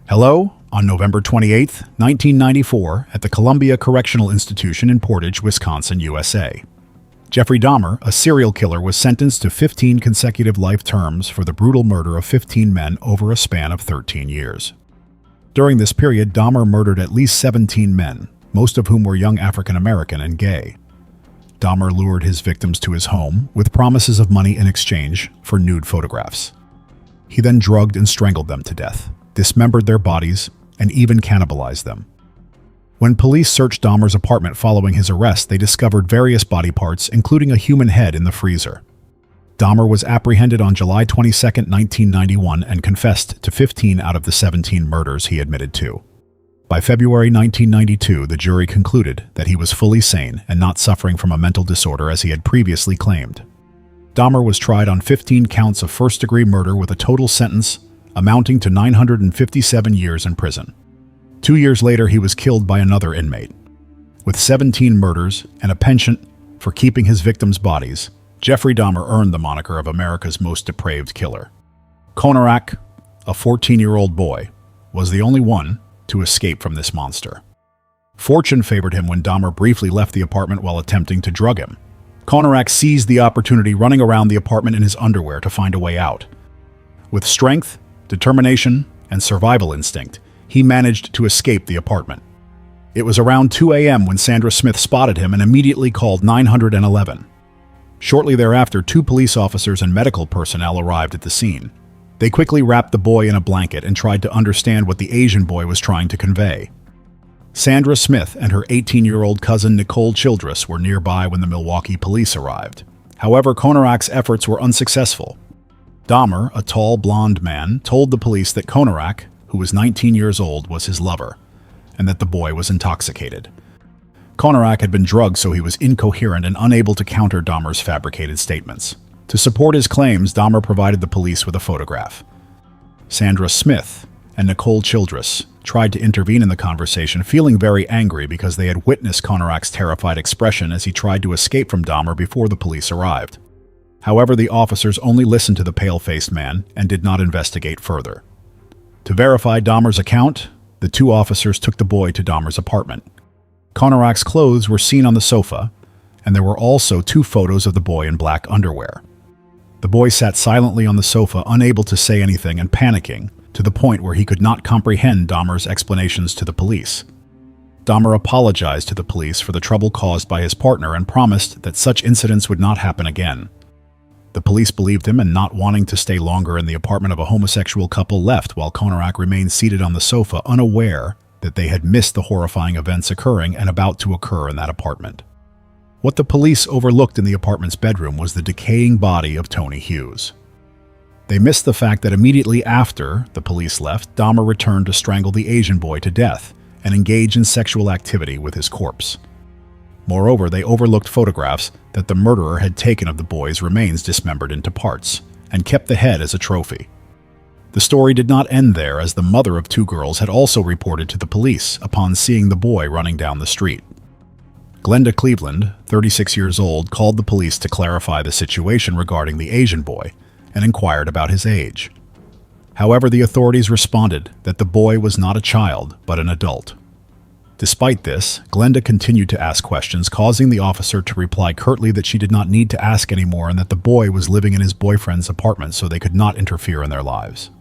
Hello, on November 28, 1994, at the Columbia Correctional Institution in Portage, Wisconsin, USA. Jeffrey Dahmer, a serial killer, was sentenced to 15 consecutive life terms for the brutal murder of 15 men over a span of 13 years. During this period, Dahmer murdered at least 17 men, most of whom were young African American and gay. Dahmer lured his victims to his home with promises of money in exchange for nude photographs. He then drugged and strangled them to death, dismembered their bodies, and even cannibalized them. When police searched Dahmer's apartment following his arrest, they discovered various body parts, including a human head in the freezer. Dahmer was apprehended on July 22, 1991, and confessed to 15 out of the 17 murders he admitted to. By February 1992, the jury concluded that he was fully sane and not suffering from a mental disorder as he had previously claimed. Dahmer was tried on 15 counts of first-degree murder with a total sentence amounting to 957 years in prison. 2 years later, he was killed by another inmate. With 17 murders and a penchant for keeping his victims' bodies, Jeffrey Dahmer earned the moniker of America's most depraved killer. Konarak, a 14-year-old boy, was the only one to escape from this monster. Fortune favored him when Dahmer briefly left the apartment while attempting to drug him. Konarak seized the opportunity, running around the apartment in his underwear to find a way out. With strength, determination, and survival instinct, he managed to escape the apartment. It was around 2 a.m. when Sandra Smith spotted him and immediately called 911. Shortly thereafter, 2 police officers and medical personnel arrived at the scene. They quickly wrapped the boy in a blanket and tried to understand what the Asian boy was trying to convey. Sandra Smith and her 18-year-old cousin Nicole Childress were nearby when the Milwaukee police arrived. However, Konarak's efforts were unsuccessful. Dahmer, a tall, blonde man, told the police that Konarak, who was 19 years old, was his lover, and that the boy was intoxicated. Konarak had been drugged, so he was incoherent and unable to counter Dahmer's fabricated statements. To support his claims, Dahmer provided the police with a photograph. Sandra Smith and Nicole Childress tried to intervene in the conversation, feeling very angry because they had witnessed Konarak's terrified expression as he tried to escape from Dahmer before the police arrived. However, the officers only listened to the pale-faced man and did not investigate further. To verify Dahmer's account, the 2 officers took the boy to Dahmer's apartment. Konarak's clothes were seen on the sofa, and there were also 2 photos of the boy in black underwear. The boy sat silently on the sofa, unable to say anything and panicking, to the point where he could not comprehend Dahmer's explanations to the police. Dahmer apologized to the police for the trouble caused by his partner and promised that such incidents would not happen again. The police believed him, and not wanting to stay longer in the apartment of a homosexual couple, left while Konarak remained seated on the sofa, unaware that they had missed the horrifying events occurring and about to occur in that apartment. What the police overlooked in the apartment's bedroom was the decaying body of Tony Hughes. They missed the fact that immediately after the police left, Dahmer returned to strangle the Asian boy to death and engage in sexual activity with his corpse. Moreover, they overlooked photographs that the murderer had taken of the boy's remains dismembered into parts, and kept the head as a trophy. The story did not end there, as the mother of 2 girls had also reported to the police upon seeing the boy running down the street. Glenda Cleveland, 36 years old, called the police to clarify the situation regarding the Asian boy and inquired about his age. However, the authorities responded that the boy was not a child, but an adult. Despite this, Glenda continued to ask questions, causing the officer to reply curtly that she did not need to ask anymore and that the boy was living in his boyfriend's apartment, so they could not interfere in their lives.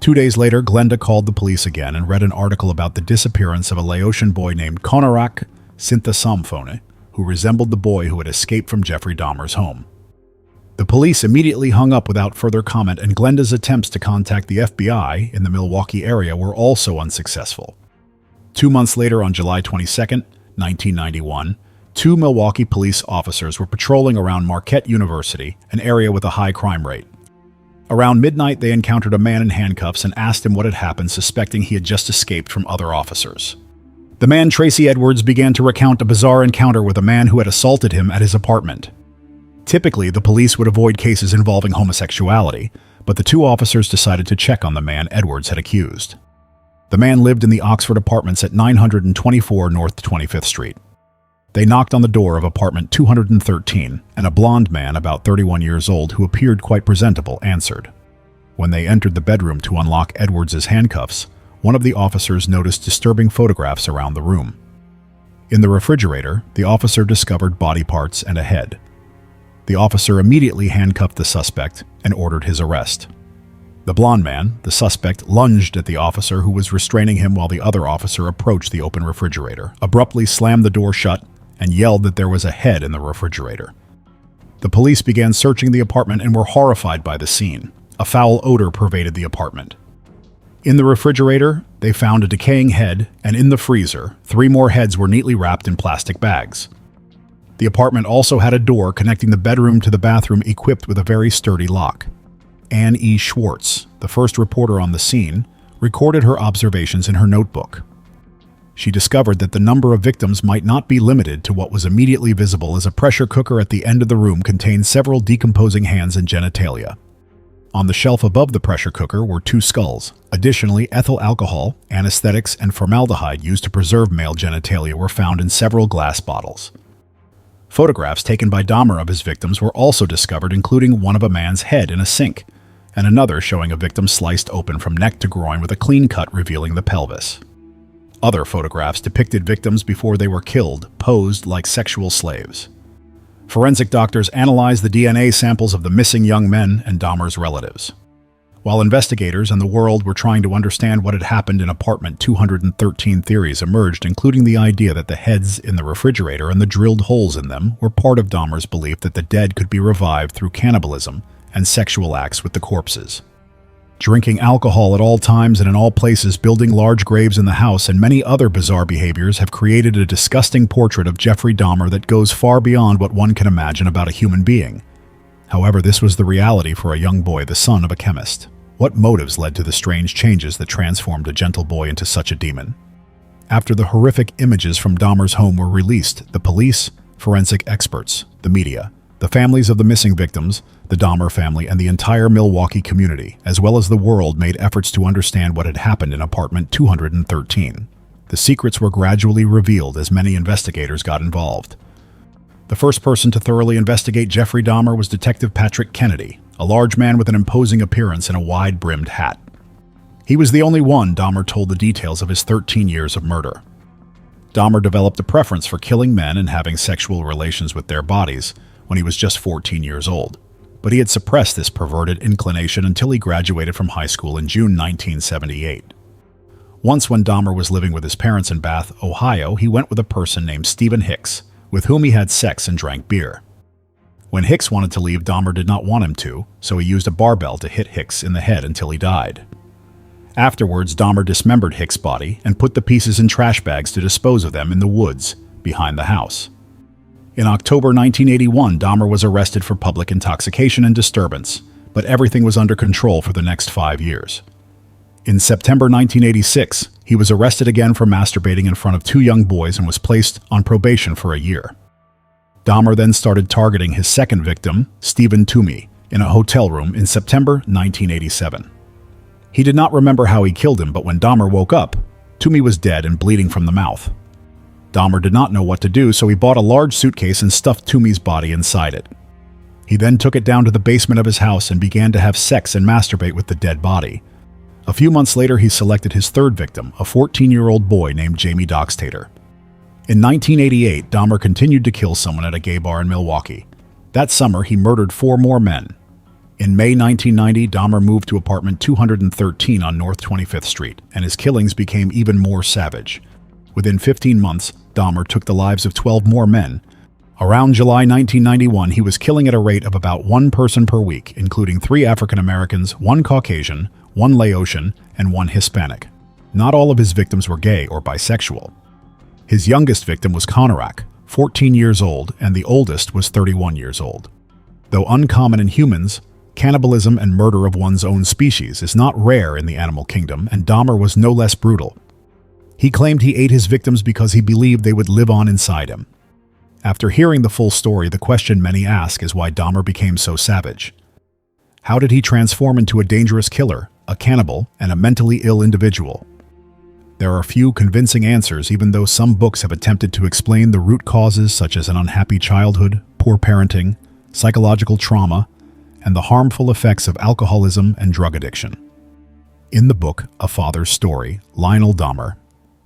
2 days later, Glenda called the police again and read an article about the disappearance of a Laotian boy named Konarak Sinthasamphone, who resembled the boy who had escaped from Jeffrey Dahmer's home. The police immediately hung up without further comment, and Glenda's attempts to contact the FBI in the Milwaukee area were also unsuccessful. 2 months later, on July 22, 1991, 2 Milwaukee police officers were patrolling around Marquette University, an area with a high crime rate. Around midnight, they encountered a man in handcuffs and asked him what had happened, suspecting he had just escaped from other officers. The man, Tracy Edwards, began to recount a bizarre encounter with a man who had assaulted him at his apartment. Typically, the police would avoid cases involving homosexuality, but the 2 officers decided to check on the man Edwards had accused. The man lived in the Oxford Apartments at 924 North 25th Street. They knocked on the door of apartment 213, and a blond man about 31 years old who appeared quite presentable answered. When they entered the bedroom to unlock Edwards' handcuffs, one of the officers noticed disturbing photographs around the room. In the refrigerator, the officer discovered body parts and a head. The officer immediately handcuffed the suspect and ordered his arrest. The blond man, the suspect, lunged at the officer who was restraining him while the other officer approached the open refrigerator, abruptly slammed the door shut, and yelled that there was a head in the refrigerator. The police began searching the apartment and were horrified by the scene. A foul odor pervaded the apartment. In the refrigerator, they found a decaying head, and in the freezer, 3 more heads were neatly wrapped in plastic bags. The apartment also had a door connecting the bedroom to the bathroom equipped with a very sturdy lock. Anne E. Schwartz, the first reporter on the scene, recorded her observations in her notebook. She discovered that the number of victims might not be limited to what was immediately visible, as a pressure cooker at the end of the room contained several decomposing hands and genitalia. On the shelf above the pressure cooker were 2 skulls. Additionally, ethyl alcohol, anesthetics, and formaldehyde used to preserve male genitalia were found in several glass bottles. Photographs taken by Dahmer of his victims were also discovered, including one of a man's head in a sink, and another showing a victim sliced open from neck to groin with a clean cut revealing the pelvis. Other photographs depicted victims before they were killed, posed like sexual slaves. Forensic doctors analyzed the DNA samples of the missing young men and Dahmer's relatives. While investigators and the world were trying to understand what had happened in apartment 213, theories emerged, including the idea that the heads in the refrigerator and the drilled holes in them were part of Dahmer's belief that the dead could be revived through cannibalism and sexual acts with the corpses. Drinking alcohol at all times and in all places, building large graves in the house, and many other bizarre behaviors have created a disgusting portrait of Jeffrey Dahmer that goes far beyond what one can imagine about a human being. However, this was the reality for a young boy, the son of a chemist. What motives led to the strange changes that transformed a gentle boy into such a demon? After the horrific images from Dahmer's home were released, the police, forensic experts, the media, the families of the missing victims, the Dahmer family, and the entire Milwaukee community, as well as the world, made efforts to understand what had happened in apartment 213. The secrets were gradually revealed as many investigators got involved. The first person to thoroughly investigate Jeffrey Dahmer was Detective Patrick Kennedy, a large man with an imposing appearance and a wide-brimmed hat. He was the only one Dahmer told the details of his 13 years of murder. Dahmer developed a preference for killing men and having sexual relations with their bodies when he was just 14 years old, but he had suppressed this perverted inclination until he graduated from high school in June 1978. Once, when Dahmer was living with his parents in Bath, Ohio, he went with a person named Stephen Hicks, with whom he had sex and drank beer. When Hicks wanted to leave, Dahmer did not want him to, so he used a barbell to hit Hicks in the head until he died. Afterwards, Dahmer dismembered Hicks' body and put the pieces in trash bags to dispose of them in the woods behind the house. In October 1981, Dahmer was arrested for public intoxication and disturbance, but everything was under control for the next 5 years. In September 1986, he was arrested again for masturbating in front of 2 young boys and was placed on probation for a year. Dahmer then started targeting his second victim, Stephen Toomey, in a hotel room in September 1987. He did not remember how he killed him, but when Dahmer woke up, Toomey was dead and bleeding from the mouth. Dahmer did not know what to do, so he bought a large suitcase and stuffed Toomey's body inside it. He then took it down to the basement of his house and began to have sex and masturbate with the dead body. A few months later, he selected his third victim, a 14-year-old boy named Jamie Doxtator. In 1988, Dahmer continued to kill someone at a gay bar in Milwaukee. That summer, he murdered 4 more men. In May 1990, Dahmer moved to apartment 213 on North 25th Street, and his killings became even more savage. Within 15 months, Dahmer took the lives of 12 more men. Around July 1991, he was killing at a rate of about 1 person per week, including 3 African Americans, 1 Caucasian, 1 Laotian, and 1 Hispanic. Not all of his victims were gay or bisexual. His youngest victim was Conorak, 14 years old, and the oldest was 31 years old. Though uncommon in humans, cannibalism and murder of one's own species is not rare in the animal kingdom, and Dahmer was no less brutal. He claimed he ate his victims because he believed they would live on inside him. After hearing the full story, the question many ask is why Dahmer became so savage. How did he transform into a dangerous killer, a cannibal, and a mentally ill individual? There are few convincing answers, even though some books have attempted to explain the root causes such as an unhappy childhood, poor parenting, psychological trauma, and the harmful effects of alcoholism and drug addiction. In the book A Father's Story, Lionel Dahmer,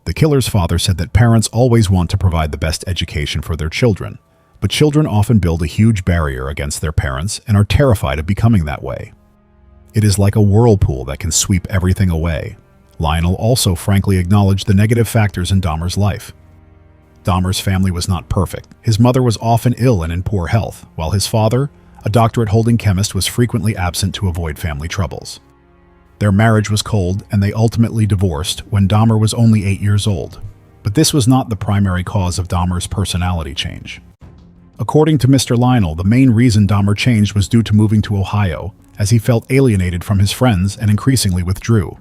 the killer's father, said that parents always want to provide the best education for their children, but children often build a huge barrier against their parents and are terrified of becoming that way. It is like a whirlpool that can sweep everything away. Lionel also frankly acknowledged the negative factors in Dahmer's life. Dahmer's family was not perfect. His mother was often ill and in poor health, while his father, a doctorate-holding chemist, was frequently absent to avoid family troubles. Their marriage was cold, and they ultimately divorced when Dahmer was only 8 years old. But this was not the primary cause of Dahmer's personality change. According to Mr. Lionel, the main reason Dahmer changed was due to moving to Ohio, as he felt alienated from his friends and increasingly withdrew.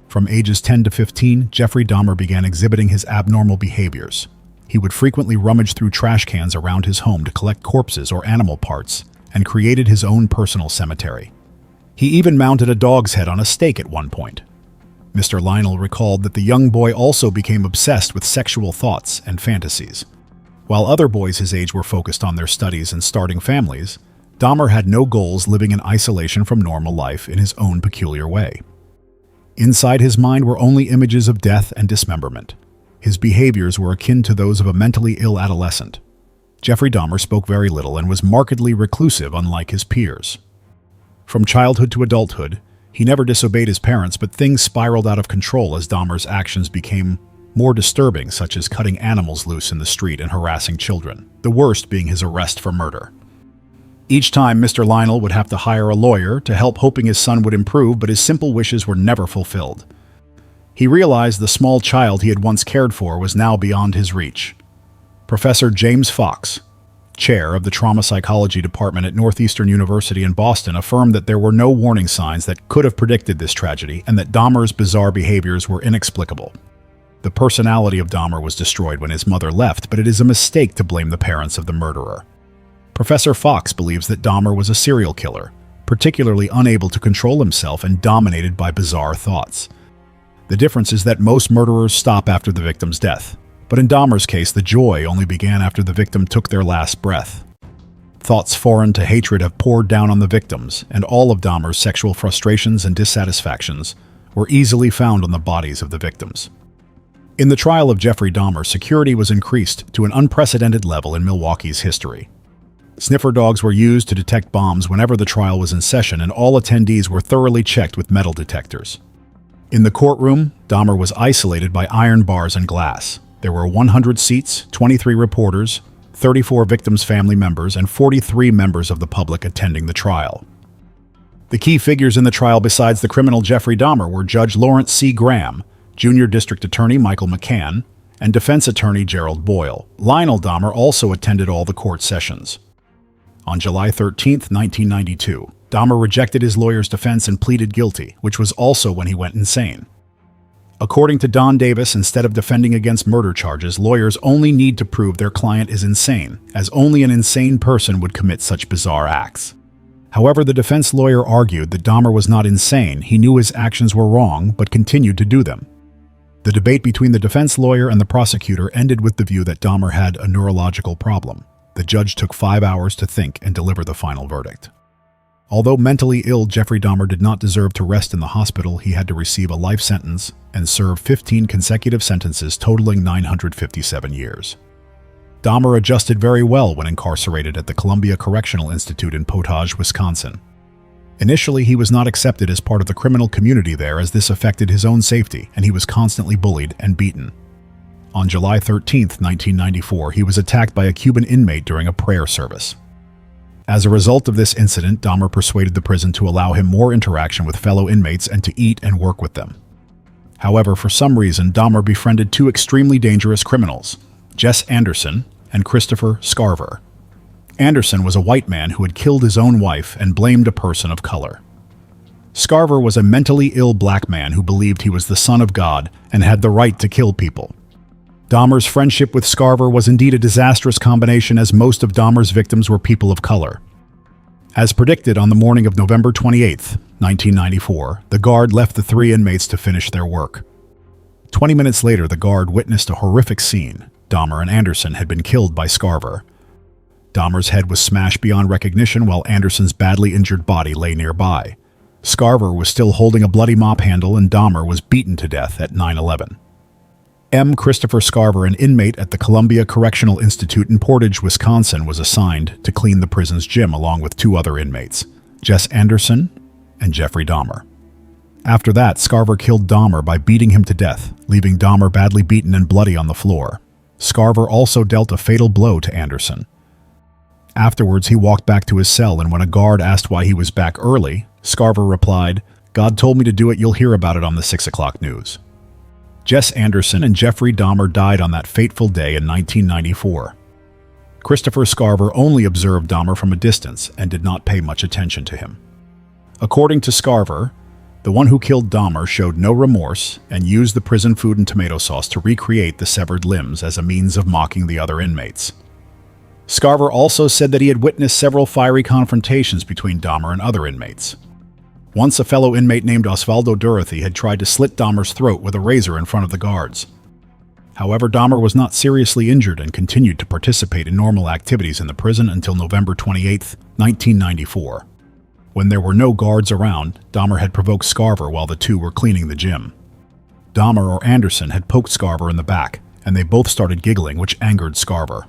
From ages 10 to 15, Jeffrey Dahmer began exhibiting his abnormal behaviors. He would frequently rummage through trash cans around his home to collect corpses or animal parts, and created his own personal cemetery. He even mounted a dog's head on a stake at one point. Mr. Lionel recalled that the young boy also became obsessed with sexual thoughts and fantasies. While other boys his age were focused on their studies and starting families, Dahmer had no goals, living in isolation from normal life in his own peculiar way. Inside his mind were only images of death and dismemberment. His behaviors were akin to those of a mentally ill adolescent. Jeffrey Dahmer spoke very little and was markedly reclusive, unlike his peers. From childhood to adulthood, he never disobeyed his parents, but things spiraled out of control as Dahmer's actions became more disturbing, such as cutting animals loose in the street and harassing children, the worst being his arrest for murder. Each time, Mr. Lionel would have to hire a lawyer to help, hoping his son would improve, but his simple wishes were never fulfilled. He realized the small child he had once cared for was now beyond his reach. Professor James Fox, chair of the Trauma Psychology Department at Northeastern University in Boston, affirmed that there were no warning signs that could have predicted this tragedy and that Dahmer's bizarre behaviors were inexplicable. The personality of Dahmer was destroyed when his mother left, but it is a mistake to blame the parents of the murderer. Professor Fox believes that Dahmer was a serial killer, particularly unable to control himself and dominated by bizarre thoughts. The difference is that most murderers stop after the victim's death, but in Dahmer's case, the joy only began after the victim took their last breath. Thoughts foreign to hatred have poured down on the victims, and all of Dahmer's sexual frustrations and dissatisfactions were easily found on the bodies of the victims. In the trial of Jeffrey Dahmer, security was increased to an unprecedented level in Milwaukee's history. Sniffer dogs were used to detect bombs whenever the trial was in session, and all attendees were thoroughly checked with metal detectors. In the courtroom, Dahmer was isolated by iron bars and glass. There were 100 seats, 23 reporters, 34 victims' family members, and 43 members of the public attending the trial. The key figures in the trial besides the criminal Jeffrey Dahmer were Judge Lawrence C. Graham, Junior District Attorney Michael McCann, and Defense Attorney Gerald Boyle. Lionel Dahmer also attended all the court sessions. On July 13, 1992, Dahmer rejected his lawyer's defense and pleaded guilty, which was also when he went insane. According to Don Davis, instead of defending against murder charges, lawyers only need to prove their client is insane, as only an insane person would commit such bizarre acts. However, the defense lawyer argued that Dahmer was not insane. He knew his actions were wrong, but continued to do them. The debate between the defense lawyer and the prosecutor ended with the view that Dahmer had a neurological problem. The judge took 5 hours to think and deliver the final verdict. Although mentally ill, Jeffrey Dahmer did not deserve to rest in the hospital. He had to receive a life sentence and serve 15 consecutive sentences totaling 957 years. Dahmer adjusted very well when incarcerated at the Columbia Correctional Institute in Portage, Wisconsin. Initially, he was not accepted as part of the criminal community there, as this affected his own safety, and he was constantly bullied and beaten. On July 13, 1994, he was attacked by a Cuban inmate during a prayer service. As a result of this incident, Dahmer persuaded the prison to allow him more interaction with fellow inmates and to eat and work with them. However, for some reason, Dahmer befriended two extremely dangerous criminals, Jess Anderson and Christopher Scarver. Anderson was a white man who had killed his own wife and blamed a person of color. Scarver was a mentally ill black man who believed he was the son of God and had the right to kill people. Dahmer's friendship with Scarver was indeed a disastrous combination, as most of Dahmer's victims were people of color. As predicted, on the morning of November 28, 1994, the guard left the three inmates to finish their work. 20 minutes later, the guard witnessed a horrific scene. Dahmer and Anderson had been killed by Scarver. Dahmer's head was smashed beyond recognition, while Anderson's badly injured body lay nearby. Scarver was still holding a bloody mop handle and Dahmer was beaten to death at 9/11. M. Christopher Scarver, an inmate at the Columbia Correctional Institute in Portage, Wisconsin, was assigned to clean the prison's gym along with 2 other inmates, Jess Anderson and Jeffrey Dahmer. After that, Scarver killed Dahmer by beating him to death, leaving Dahmer badly beaten and bloody on the floor. Scarver also dealt a fatal blow to Anderson. Afterwards, he walked back to his cell, and when a guard asked why he was back early, Scarver replied, "God told me to do it, you'll hear about it on the 6 o'clock news." Jess Anderson and Jeffrey Dahmer died on that fateful day in 1994. Christopher Scarver only observed Dahmer from a distance and did not pay much attention to him. According to Scarver, the one who killed Dahmer showed no remorse and used the prison food and tomato sauce to recreate the severed limbs as a means of mocking the other inmates. Scarver also said that he had witnessed several fiery confrontations between Dahmer and other inmates. Once a fellow inmate named Osvaldo Dorothy had tried to slit Dahmer's throat with a razor in front of the guards. However, Dahmer was not seriously injured and continued to participate in normal activities in the prison until November 28, 1994. When there were no guards around, Dahmer had provoked Scarver while the 2 were cleaning the gym. Dahmer or Anderson had poked Scarver in the back, and they both started giggling, which angered Scarver.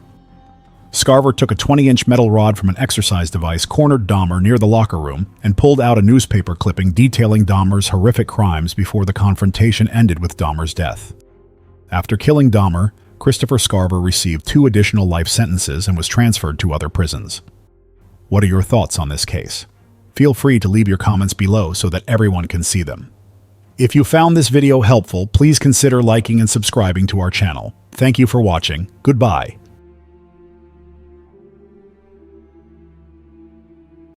Scarver took a 20-inch metal rod from an exercise device, cornered Dahmer near the locker room, and pulled out a newspaper clipping detailing Dahmer's horrific crimes before the confrontation ended with Dahmer's death. After killing Dahmer, Christopher Scarver received 2 additional life sentences and was transferred to other prisons. What are your thoughts on this case? Feel free to leave your comments below so that everyone can see them. If you found this video helpful, please consider liking and subscribing to our channel. Thank you for watching. Goodbye.